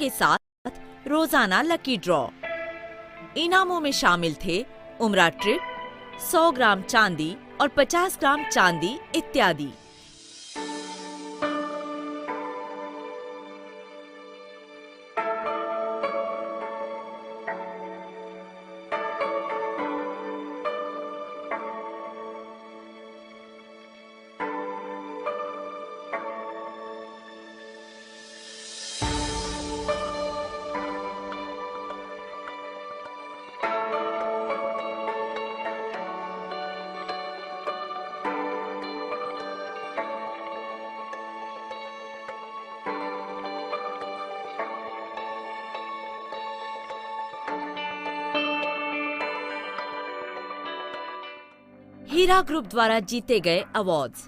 के साथ रोजाना लकी ड्रॉ। इनामों में शामिल थे उम्रा ट्रिप, 100 ग्राम चांदी और 50 ग्राम चांदी इत्यादि। हीरा ग्रुप द्वारा जीते गए अवार्ड्स।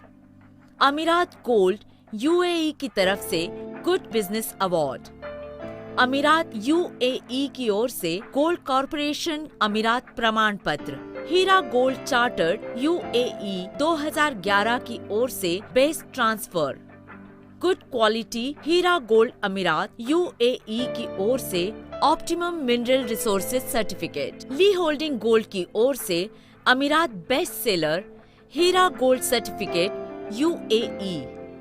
अमीरात गोल्ड यूएई की तरफ से गुड बिजनेस अवार्ड। अमीरात यूएई की ओर से गोल्ड कॉरपोरेशन अमीरात प्रमाण पत्र। हीरा गोल्ड चार्टर्ड यूएई 2011 की ओर से बेस्ट ट्रांसफर। गुड क्वालिटी हीरा गोल्ड अमीरात यूएई की ओर से ऑप्टिमम मिनरल रिसोर्सेज सर्टिफिकेट। ली होल्डिंग गोल्ड की ओर से अमीरात बेस्ट सेलर हीरा गोल्ड सर्टिफिकेट यूएई।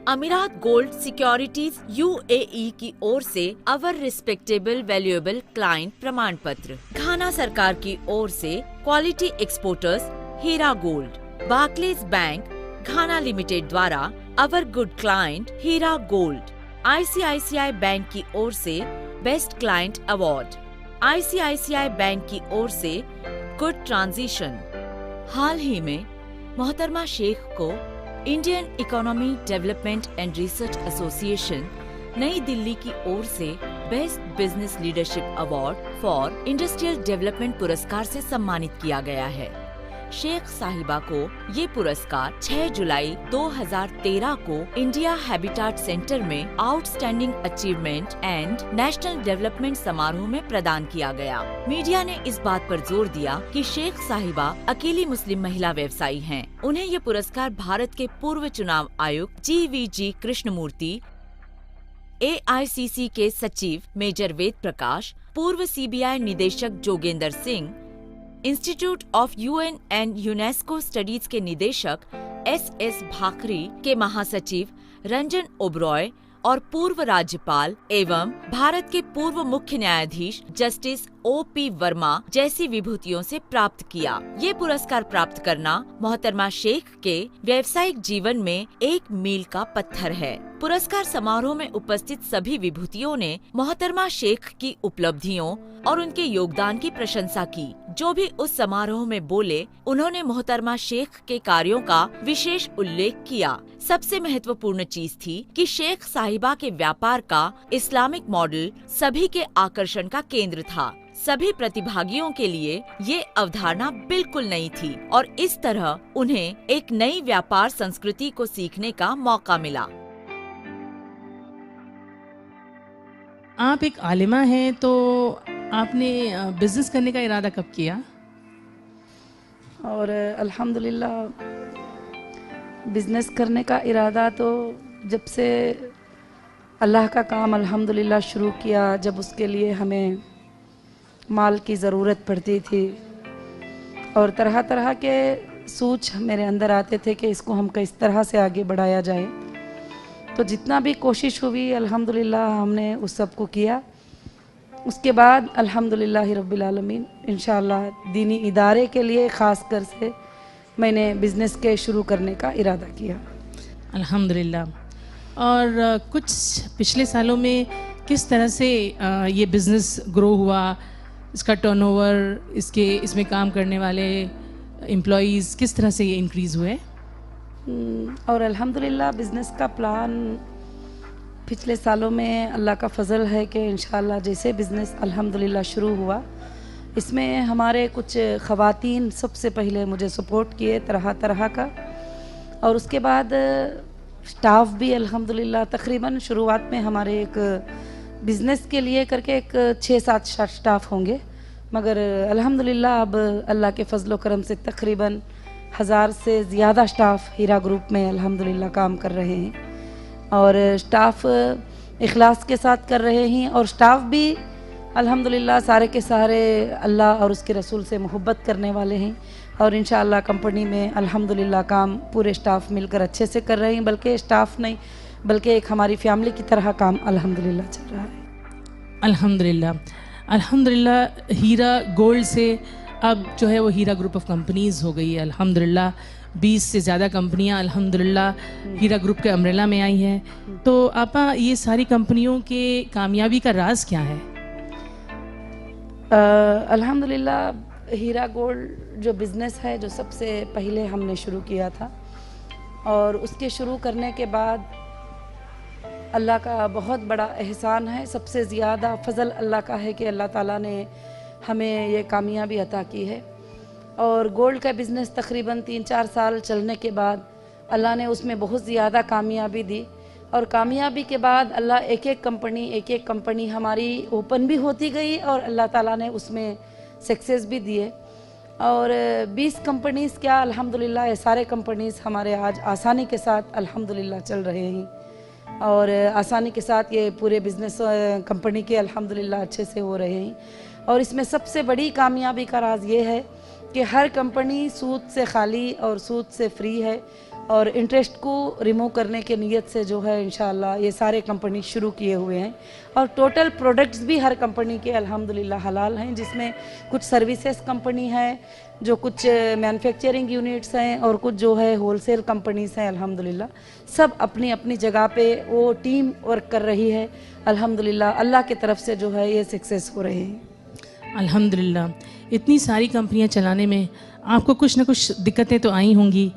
अमीरात गोल्ड सिक्योरिटीज यूएई की ओर से अवर रिस्पेक्टेबल वैल्यूएबल क्लाइंट प्रमाण पत्र। घाना सरकार की ओर से क्वालिटी एक्सपोर्टर्स हीरा गोल्ड। बार्कलेज बैंक घाना लिमिटेड द्वारा अवर गुड क्लाइंट हीरा गोल्ड। आईसीआईसीआई बैंक की ओर से best client award. ICICI bank की ओर से गुड ट्रांजिशन। हाल ही में मोहतरमा शेख को Indian economy development and research association नई दिल्ली की ओर से best business leadership award for industrial development पुरस्कार से सम्मानित किया गया है। शेख साहिबा को ये पुरस्कार 6 जुलाई 2013 को इंडिया हैबिटाट सेंटर में outstanding achievement and national development समारोह में प्रदान किया गया। मीडिया ने इस बात पर जोर दिया कि शेख साहिबा अकेली मुस्लिम महिला व्यवसायी हैं। उन्हें ये पुरस्कार भारत के पूर्व चुनाव आयुक्त GVG कृष्णमूर्ति, AICC के सचिव मेजर वेद प्रकाश, पूर्व CBI निदेशक Jogendra Singh, institute of UN and UNESCO studies के निदेशक SS भाकरी के महासचिव रंजन ओबरॉय और पूर्व राज्यपाल एवं भारत के पूर्व मुख्य न्यायाधीश जस्टिस OP वर्मा जैसी विभूतियों से प्राप्त किया। ये पुरस्कार प्राप्त करना मोहतरमा शेख के व्यावसायिक जीवन में एक मील का पत्थर है। पुरस्कार समारोह में उपस्थित सभी विभूतियों ने मोहतरमा शेख की उपलब्धियों और उनके योगदान की प्रशंसा की। जो भी उस समारोह में बोले, उन्होंने मोहतरमा शेख के कार्यों का विशेष उल्लेख किया। सबसे महत्वपूर्ण चीज थी कि शेख साहिबा के व्यापार का इस्लामिक मॉडल सभी के आकर्षण का केंद्र था। सभी प्रतिभागियों के लिए ये अवधारणा बिल्कुल नई थी और इस तरह उन्हें एक नई व्यापार संस्कृति को सीखने का मौका मिला। आप एक आलिमा हैं, तो आपने बिजनेस करने का इरादा कब किया? और अल्हम्दुलिल्लाह बिजनेस करने का इरादा तो जब से अल्लाह का काम अल्हम्दुलिल्लाह शुरू किया, जब उसके लिए हमें माल की ज़रूरत पड़ती थी और तरह तरह के सोच मेरे अंदर आते थे कि इसको हम किस तरह से आगे बढ़ाया जाए। तो जितना भी कोशिश हुई अल्हम्दुलिल्लाह हमने उस सब को किया। उसके बाद अल्हम्दुलिल्लाह रब्बिल आलमीन इंशाअल्लाह दीनी इदारे के लिए ख़ास कर से मैंने बिज़नेस के शुरू करने का इरादा किया अल्हम्दुलिल्लाह। और कुछ पिछले सालों में किस तरह से ये बिज़नेस ग्रो हुआ, इसका टर्नओवर, इसमें काम करने वाले एम्प्लॉयज़ किस तरह से ये इंक्रीज़ हुए? और अल्हम्दुलिल्लाह बिज़नेस का प्लान पिछले सालों में अल्लाह का फ़ज़ल है कि इंशाअल्लाह जैसे बिज़नेस अल्हम्दुलिल्लाह शुरू हुआ, इसमें हमारे कुछ ख़वातीन सबसे पहले मुझे सपोर्ट किए तरह तरह का, और उसके बाद स्टाफ भी अल्हम्दुलिल्लाह तकरीबन शुरुआत में हमारे एक बिज़नेस के लिए करके एक 6-7 स्टाफ होंगे, मगर अल्हम्दुलिल्लाह अब अल्लाह के फ़ज़ल व करम से तकरीबन 1000 से ज़्यादा स्टाफ हीरा ग्रुप में अल्हम्दुलिल्लाह काम कर रहे हैं। और स्टाफ इखलास के साथ कर रहे हैं और स्टाफ भी अल्हम्दुलिल्लाह सारे के सारे अल्लाह और उसके रसूल से मोहब्बत करने वाले हैं और इंशाअल्लाह कंपनी में अल्हम्दुलिल्लाह काम पूरे स्टाफ मिलकर अच्छे से कर रहे हैं, बल्कि स्टाफ नहीं बल्कि एक हमारी फैमिली की तरह काम अल्हम्दुलिल्लाह चल रहा है। अल्हम्दुलिल्लाह अल्हम्दुलिल्लाह हीरा गोल्ड से अब जो है वो हीरा ग्रुप ऑफ कंपनीज़ हो गई है। अल्हम्दुलिल्लाह 20 से ज़्यादा कंपनियां अल्हम्दुलिल्लाह हीरा ग्रुप के अम्ब्रेला में आई हैं। तो आपा ये सारी कंपनियों के कामयाबी का राज क्या है? अल्हम्दुलिल्लाह हीरा गोल्ड जो बिज़नेस है जो सबसे पहले हमने शुरू किया था और उसके शुरू करने के बाद अल्लाह का बहुत बड़ा एहसान है, सबसे ज़्यादा फ़ज़ल अल्लाह का है कि अल्लाह ताला ने हमें ये कामयाबी अता की है। और गोल्ड का बिज़नेस तकरीबन 3-4 साल चलने के बाद अल्लाह ने उसमें बहुत ज़्यादा कामयाबी दी और कामयाबी के बाद अल्लाह एक एक कंपनी हमारी ओपन भी होती गई और अल्लाह ताला ने उसमें सक्सेस भी दिए और 20 कंपनीज़ क्या अल्हम्दुलिल्लाह ये सारे कंपनीज़ हमारे आज आसानी के साथ अल्हम्दुलिल्लाह चल रहे हैं और आसानी के साथ ये पूरे बिज़नेस कंपनी के अल्हम्दुलिल्लाह अच्छे से हो रहे हैं। और इसमें सबसे बड़ी कामयाबी का राज ये है कि हर कंपनी सूद से खाली और सूद से फ्री है और इंटरेस्ट को रिमूव करने के नीयत से जो है इंशाअल्लाह ये सारे कंपनी शुरू किए हुए हैं और टोटल प्रोडक्ट्स भी हर कंपनी के अल्हम्दुलिल्लाह हलाल हैं, जिसमें कुछ सर्विसेज कंपनी है, जो कुछ मैन्युफैक्चरिंग यूनिट्स हैं और कुछ जो है होलसेल कंपनीज़ हैं। अल्हम्दुलिल्लाह सब अपनी अपनी जगह पे वो टीम वर्क कर रही है। अल्हम्दुलिल्लाह अल्लाह की तरफ से जो है ये सक्सेस हो रहे हैं। अल्हम्दुलिल्लाह इतनी सारी कंपनियां चलाने में आपको कुछ ना कुछ दिक्कतें तो आई होंगी,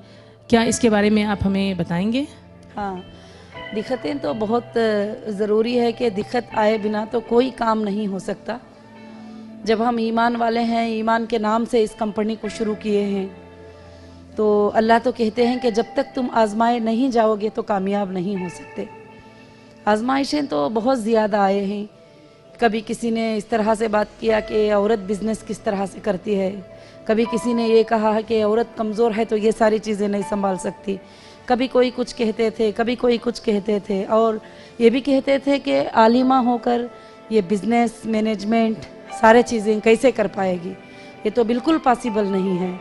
क्या इसके बारे में आप हमें बताएंगे? हाँ, दिक्कतें तो बहुत ज़रूरी है कि दिक्कत आए बिना तो कोई काम नहीं हो सकता। जब हम ईमान वाले हैं, ईमान के नाम से इस कंपनी को शुरू किए हैं, तो अल्लाह तो कहते हैं कि जब तक तुम आजमाए नहीं जाओगे तो कामयाब नहीं हो सकते। आजमाइशें तो बहुत ज़्यादा आए हैं। कभी किसी ने इस तरह से बात किया कि औरत बिज़नेस किस तरह से करती है, कभी किसी ने ये कहा है कि औरत कमज़ोर है तो ये सारी चीज़ें नहीं संभाल सकती, कभी कोई कुछ कहते थे, कभी कोई कुछ कहते थे और ये भी कहते थे कि आलिमा होकर ये बिज़नेस मैनेजमेंट सारे चीज़ें कैसे कर पाएगी, ये तो बिल्कुल पॉसिबल नहीं है।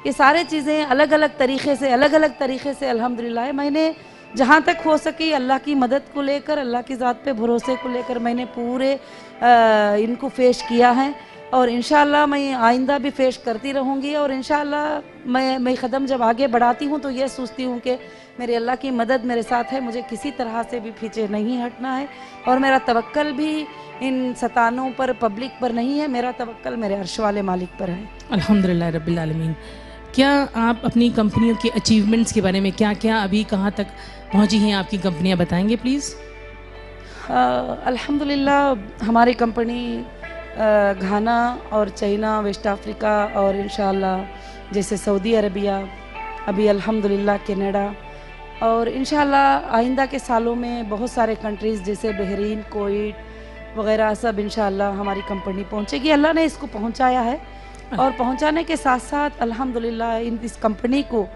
ये सारे चीज़ें अलग अलग तरीक़े से अल्हम्दुलिल्लाह मैंने जहाँ तक हो सके अल्लाह की मदद को लेकर, अल्लाह की ज़ात पे भरोसे को लेकर मैंने पूरे इनको फेश किया है और इंशाअल्लाह मैं आइंदा भी फेश करती रहूँगी और इंशाअल्लाह मैं क़दम जब आगे बढ़ाती हूँ तो ये सोचती हूँ कि मेरे अल्लाह की मदद मेरे साथ है, मुझे किसी तरह से भी पीछे नहीं हटना है और मेरा तवक्कल भी इन सतानों पर, पब्लिक पर नहीं है, मेरा तवक्कल मेरे अर्श वाले मालिक पर है। अल्हम्दुलिल्लाह रब्बिल आलमीन। क्या आप अपनी कंपनियों के अचीवमेंट्स के बारे में क्या क्या अभी कहाँ तक पहुँची हैं आपकी कंपनियाँ, बताएंगे प्लीज़? अल्हम्दुलिल्लाह हमारी कंपनी घाना और चाइना, वेस्ट अफ्रीका और इंशाअल्लाह जैसे सऊदी अरबिया, अभी अल्हम्दुलिल्लाह कनाडा और इंशाअल्लाह आइंदा के सालों में बहुत सारे कंट्रीज़ जैसे बहरीन, कुवैत वग़ैरह सब इंशाअल्लाह हमारी कंपनी पहुंचेगी। अल्लाह ने इसको पहुंचाया है और पहुंचाने के साथ साथ अल्हम्दुलिल्लाह इस कंपनी को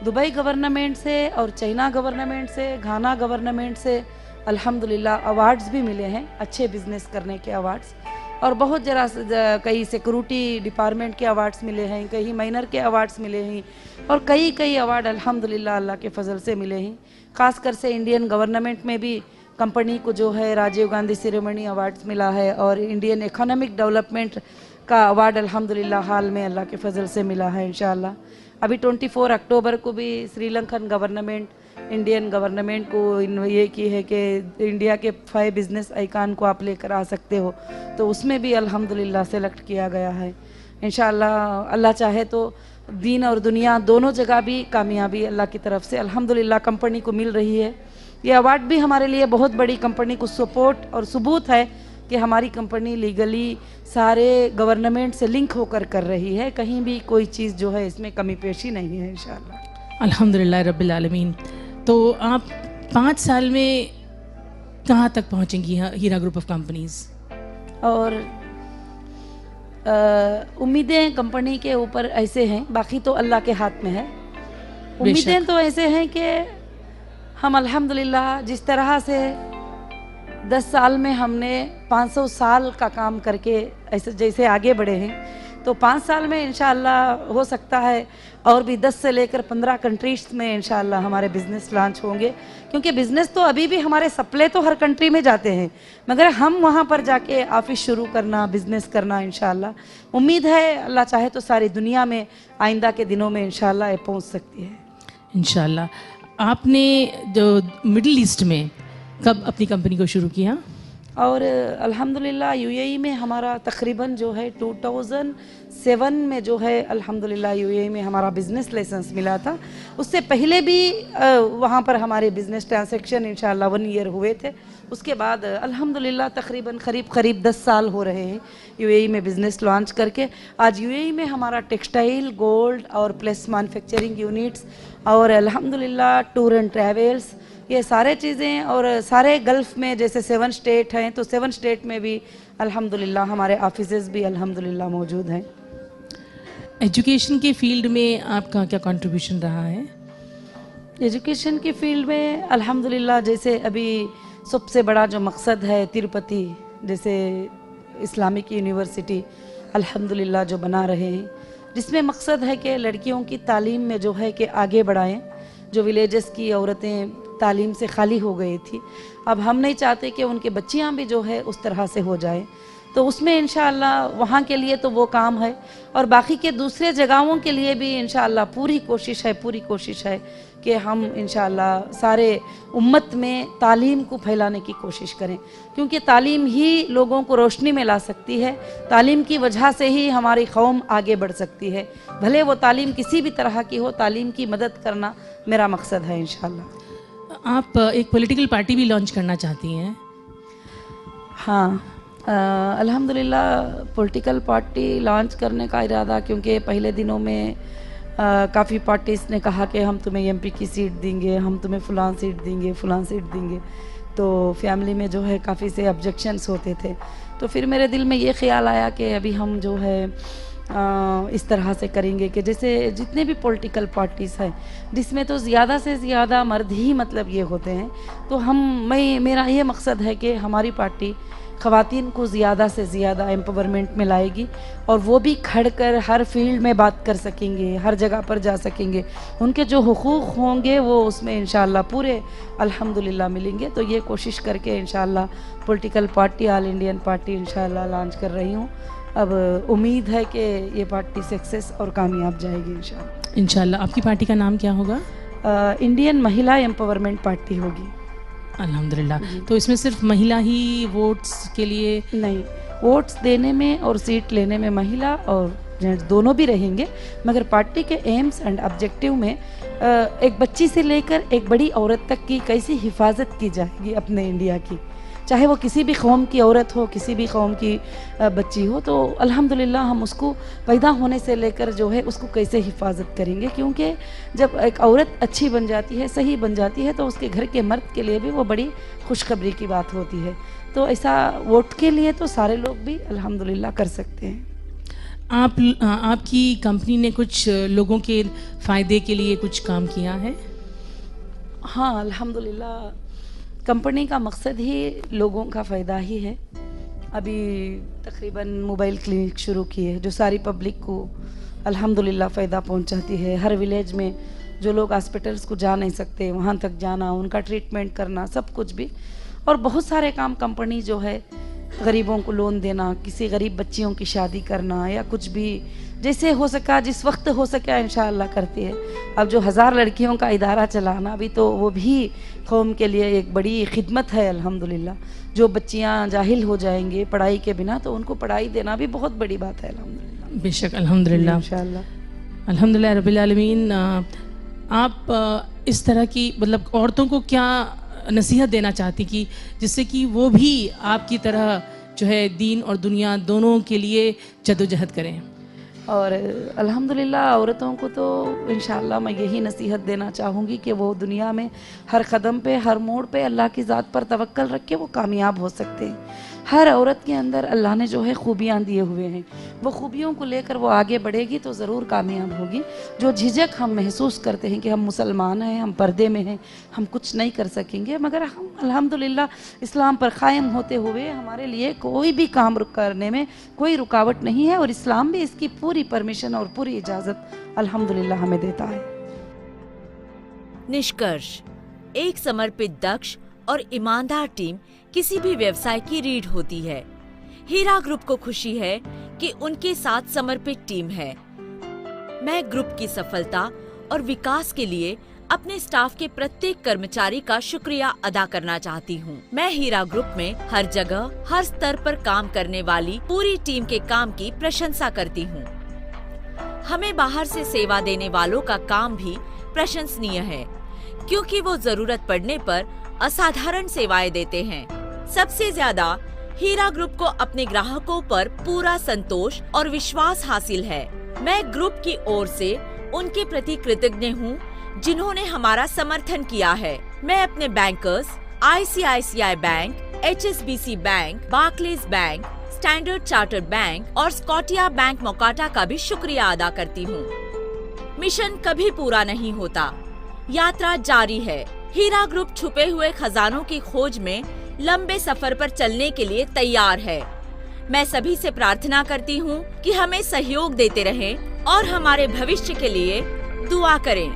दुबई गवर्नमेंट से और चाइना गवर्नमेंट से, घाना गवर्नमेंट से अल्हम्दुलिल्लाह अवार्ड्स भी मिले हैं, अच्छे बिज़नेस करने के अवार्ड्स और बहुत जरा कई सिक्योरिटी डिपार्टमेंट के अवार्ड्स मिले हैं, कई माइनर के अवार्ड्स मिले हैं और कई अवार्ड अल्हम्दुलिल्लाह अल्लाह के फजल से मिले हैं। ख़ासकर से इंडियन गवर्नमेंट में भी कंपनी को जो है राजीव गांधी सेरेमनी अवार्ड्स मिला है और इंडियन इकोनॉमिक डेवलपमेंट का अवार्ड अल्हम्दुलिल्लाह हाल में अल्लाह के फजल से मिला है इंशाअल्लाह। अभी 24 अक्टूबर को भी श्रीलंकन गवर्नमेंट, इंडियन गवर्नमेंट को ये की है कि इंडिया के 5 बिज़नेस आइकान को आप लेकर आ सकते हो, तो उसमें भी अल्हम्दुलिल्लाह सेलेक्ट किया गया है। इंशाअल्लाह अल्लाह चाहे तो दीन और दुनिया दोनों जगह भी कामयाबी अल्लाह की तरफ से अल्हम्दुलिल्लाह कंपनी को मिल रही है। ये अवार्ड भी हमारे लिए बहुत बड़ी कंपनी को सपोर्ट और सबूत है कि हमारी कंपनी लीगली सारे गवर्नमेंट से लिंक होकर कर रही है, कहीं भी कोई चीज़ जो है इसमें कमी पेशी नहीं है इंशाअल्लाह। अल्हम्दुलिल्लाह रब्बिल आलमीन। तो आप 5 साल में कहाँ तक पहुँचेंगी हीरा ग्रुप ऑफ कंपनीज़? और उम्मीदें कंपनी के ऊपर ऐसे हैं, बाकी तो अल्लाह के हाथ में है। उम्मीदें तो ऐसे हैं कि हम अल्हम्दुलिल्लाह जिस तरह से 10 साल में हमने 500 साल का काम करके ऐसे जैसे आगे बढ़े हैं, तो 5 साल में इंशाअल्लाह हो सकता है और भी 10 से लेकर 15 कंट्रीज में इंशाअल्लाह हमारे बिज़नेस लॉन्च होंगे। क्योंकि बिज़नेस तो अभी भी हमारे सप्लाई तो हर कंट्री में जाते हैं, मगर हम वहाँ पर जाके ऑफिस शुरू करना, बिज़नेस करना इंशाअल्लाह उम्मीद है अल्लाह चाहे तो सारी दुनिया में आइंदा के दिनों में इंशाअल्लाह ये पहुँच सकती है। इंशाल्लाह। आपने जो मिडिल ईस्ट में कब अपनी कंपनी को शुरू किया? और अल्हम्दुलिल्लाह यूएई में हमारा तकरीबन जो है 2007 में जो है अल्हम्दुलिल्लाह यूएई में हमारा बिज़नेस लाइसेंस मिला था। उससे पहले भी वहाँ पर हमारे बिज़नेस ट्रांसैक्शन इंशाअल्लाह 1 ईयर हुए थे। उसके बाद अल्हम्दुलिल्लाह तकरीबन करीब 10 साल हो रहे हैं यूएई में बिज़नेस लॉन्च करके। आज यूएई में हमारा टेक्सटाइल, गोल्ड और प्लस मैन्युफैक्चरिंग यूनिट्स और अल्हम्दुलिल्लाह टूर एंड ट्रैवल्स, ये सारे चीज़ें, और सारे गल्फ़ में जैसे 7 स्टेट हैं तो 7 स्टेट में भी अल्हम्दुलिल्लाह हमारे ऑफिसेज़ भी अल्हम्दुलिल्लाह मौजूद हैं। एजुकेशन के फील्ड में आपका क्या कंट्रीब्यूशन रहा है? एजुकेशन की फील्ड में अल्हम्दुलिल्लाह जैसे अभी सबसे बड़ा जो मकसद है तिरुपति जैसे इस्लामिक यूनिवर्सिटी अल्हम्दुलिल्लाह जो बना रहे हैं, जिसमें मकसद है कि लड़कियों की तालीम में जो है कि आगे बढ़ाएं। जो विलेजेस की औरतें तालीम से खाली हो गई थी, अब हम नहीं चाहते कि उनके बच्चियां भी जो है उस तरह से हो जाए, तो उसमें इंशाअल्लाह वहाँ के लिए तो वो काम है, और बाकी के दूसरे जगहों के लिए भी इंशाअल्लाह पूरी कोशिश है कि हम इंशाअल्लाह सारे उम्मत में तालीम को फैलाने की कोशिश करें। क्योंकि तालीम ही लोगों को रोशनी में ला सकती है, तालीम की वजह से ही हमारी कौम आगे बढ़ सकती है। भले वो तालीम किसी भी तरह की हो, तालीम की मदद करना मेरा मकसद है इंशाअल्लाह। आप एक पॉलिटिकल पार्टी भी लॉन्च करना चाहती हैं? हाँ, अल्हम्दुलिल्लाह पॉलिटिकल पार्टी लॉन्च करने का इरादा, क्योंकि पहले दिनों में काफ़ी पार्टीज़ ने कहा कि हम तुम्हें एमपी की सीट देंगे, हम तुम्हें फ़लाँ सीट देंगे, तो फैमिली में जो है काफ़ी से ऑब्जेक्शंस होते थे। तो फिर मेरे दिल में ये ख्याल आया कि अभी हम जो है इस तरह से करेंगे कि जैसे जितने भी पॉलिटिकल पार्टीज़ हैं जिसमें तो ज़्यादा से ज़्यादा मर्द ही मतलब ये होते हैं, तो मेरा ये मकसद है कि हमारी पार्टी ख़वातीन को ज़्यादा से ज़्यादा एम्पावरमेंट में लाएगी, और वो भी खड़ कर हर फील्ड में बात कर सकेंगे, हर जगह पर जा सकेंगे, उनके जो हुकूक़ होंगे वो उसमें इंशाअल्लाह पूरे अल्हम्दुलिल्लाह मिलेंगे। तो ये कोशिश करके इंशाअल्लाह political party all Indian party इंशाअल्लाह लॉन्च कर रही हूँ। अब उम्मीद है कि ये पार्टी सक्सेस और कामयाब जाएगी इंशाअल्लाह। इंशाअल्लाह। आपकी पार्टी का नाम क्या होगा? इंडियन महिला एम्पावरमेंट पार्टी होगी। अल्हम्दुलिल्लाह। तो इसमें सिर्फ महिला ही वोट्स के लिए? नहीं, वोट्स देने में और सीट लेने में महिला और जेंट्स दोनों भी रहेंगे, मगर पार्टी के एम्स एंड ऑब्जेक्टिव में एक बच्ची से लेकर एक बड़ी औरत तक की कैसी हिफाजत की जाएगी अपने इंडिया की, चाहे वो किसी भी कौम की औरत हो, किसी भी कौम की बच्ची हो, तो अल्हम्दुलिल्लाह हम उसको पैदा होने से लेकर जो है उसको कैसे हिफाजत करेंगे। क्योंकि जब एक औरत अच्छी बन जाती है, सही बन जाती है, तो उसके घर के मर्द के लिए भी वो बड़ी खुशखबरी की बात होती है। तो ऐसा वोट के लिए तो सारे लोग भी अल्हम्दुलिल्लाह कर सकते हैं। आपकी कंपनी ने कुछ लोगों के फ़ायदे के लिए कुछ काम किया है? हाँ, अल्हम्दुलिल्लाह कंपनी का मकसद ही लोगों का फ़ायदा ही है। अभी तकरीबन मोबाइल क्लिनिक शुरू किए जो सारी पब्लिक को अल्हम्दुलिल्लाह फ़ायदा पहुंचाती है। हर विलेज में जो लोग हॉस्पिटल्स को जा नहीं सकते वहां तक जाना, उनका ट्रीटमेंट करना, सब कुछ भी। और बहुत सारे काम कंपनी जो है गरीबों को लोन देना, किसी गरीब बच्चियों की शादी करना, या कुछ भी जैसे हो सका, जिस वक्त हो सका इंशाअल्लाह करती है। अब जो 1000 लड़कियों का इदारा चलाना भी तो वो भी कौम के लिए एक बड़ी खिदमत है अल्हम्दुलिल्लाह। जो बच्चियां जाहिल हो जाएंगे पढ़ाई के बिना, तो उनको पढ़ाई देना भी बहुत बड़ी बात है अल्हम्दुलिल्लाह। बेशक, अल्हम्दुलिल्लाह इंशाअल्लाह। अल्हम्दुलिल्लाह रब्बिल आलमीन। आप इस तरह की मतलब औरतों को क्या नसीहत देना चाहती कि जिससे कि वो भी आपकी तरह जो है दीन और दुनिया दोनों के लिए जदोजहद करें? और अल्हम्दुलिल्लाह औरतों को तो इंशाअल्लाह मैं यही नसीहत देना चाहूँगी कि वो दुनिया में हर कदम पे, हर मोड़ पे अल्लाह की ज़ात पर तवक्कल रख के वो कामयाब हो सकते हैं। हर औरत के अंदर अल्लाह ने जो है खूबियाँ दिए हुए हैं, वो खूबियों को लेकर वो आगे बढ़ेगी तो ज़रूर कामयाब होगी। जो झिझक हम महसूस करते हैं कि हम मुसलमान हैं, हम पर्दे में हैं, हम कुछ नहीं कर सकेंगे, मगर हम अल्हम्दुलिल्लाह इस्लाम पर क़ायम होते हुए हमारे लिए कोई भी काम करने में कोई रुकावट नहीं है, और इस्लाम भी इसकी पूरी परमिशन और पूरी इजाज़त अल्हम्दुलिल्लाह हमें देता है। निष्कर्ष, एक समर्पित, दक्ष और ईमानदार टीम किसी भी व्यवसाय की रीढ़ होती है। हीरा ग्रुप को खुशी है कि उनके साथ समर्पित टीम है। मैं ग्रुप की सफलता और विकास के लिए अपने स्टाफ के प्रत्येक कर्मचारी का शुक्रिया अदा करना चाहती हूँ। मैं हीरा ग्रुप में हर जगह, हर स्तर पर काम करने वाली पूरी टीम के काम की प्रशंसा करती हूँ। हमें बाहर से सेवा देने वालों का काम भी प्रशंसनीय है, क्योंकि वो जरूरत पड़ने पर असाधारण सेवाएं देते हैं। सबसे ज्यादा हीरा ग्रुप को अपने ग्राहकों पर पूरा संतोष और विश्वास हासिल है। मैं ग्रुप की ओर से उनके प्रति कृतज्ञ हूँ जिन्होंने हमारा समर्थन किया है। मैं अपने bankers ICICI bank, HSBC bank, Barclays bank, standard chartered bank और स्कॉटिया बैंक मोकाटा का भी शुक्रिया अदा करती हूँ। मिशन कभी पूरा नहीं होता, यात्रा जारी है। हीरा ग्रुप छुपे हुए खजानों की खोज में लंबे सफर पर चलने के लिए तैयार है। मैं सभी से प्रार्थना करती हूँ कि हमें सहयोग देते रहें और हमारे भविष्य के लिए दुआ करें।